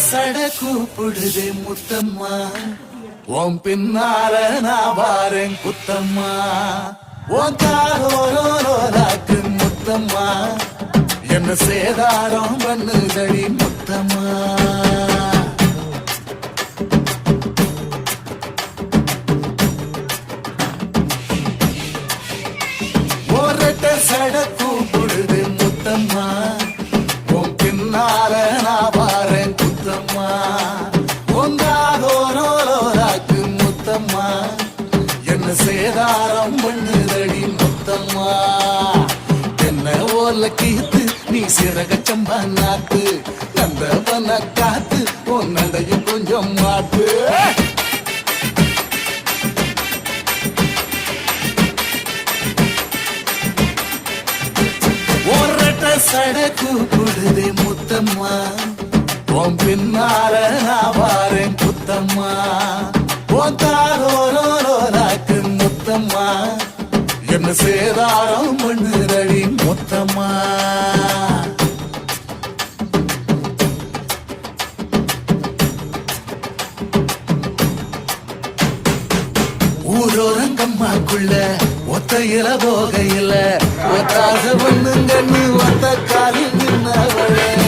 சட கூப்பிடுதே முத்தம்மா உன் பின்னால நான் வாரேன் குத்தம்மா உன் காரோராக்கு முத்தம்மா என்ன சேதாரம் பண்ணுதடி முத்தம்மா சட கூப்பிடுது முத்தம்மா உன் பின்னால நான் வாரேன் குத்தம்மா உங்காதோராக்கு முத்தம்மா என்ன சேதாரம் பண்ணுதடி முத்தம்மா என்ன ஓல கீத்து நீ சிறக சம்பா நாத்து நந்தவன காத்து உன் நடையும் கொஞ்சம் மாட்டு சட கூப்பிடுதே முத்தம்மா உன் பின்னால நான் வாரேன் குத்தம்மா உன் தாரோராக்கு முத்தம்மா என்ன சேதாரம் பண்ணுதடி முத்தம்மா ஊரோரங்கம்மாக்குள்ள ஒத்தையில போகையில ஒத்தாக பண்ணுங்கன்னு ஒத்த காலில் நின்னவளே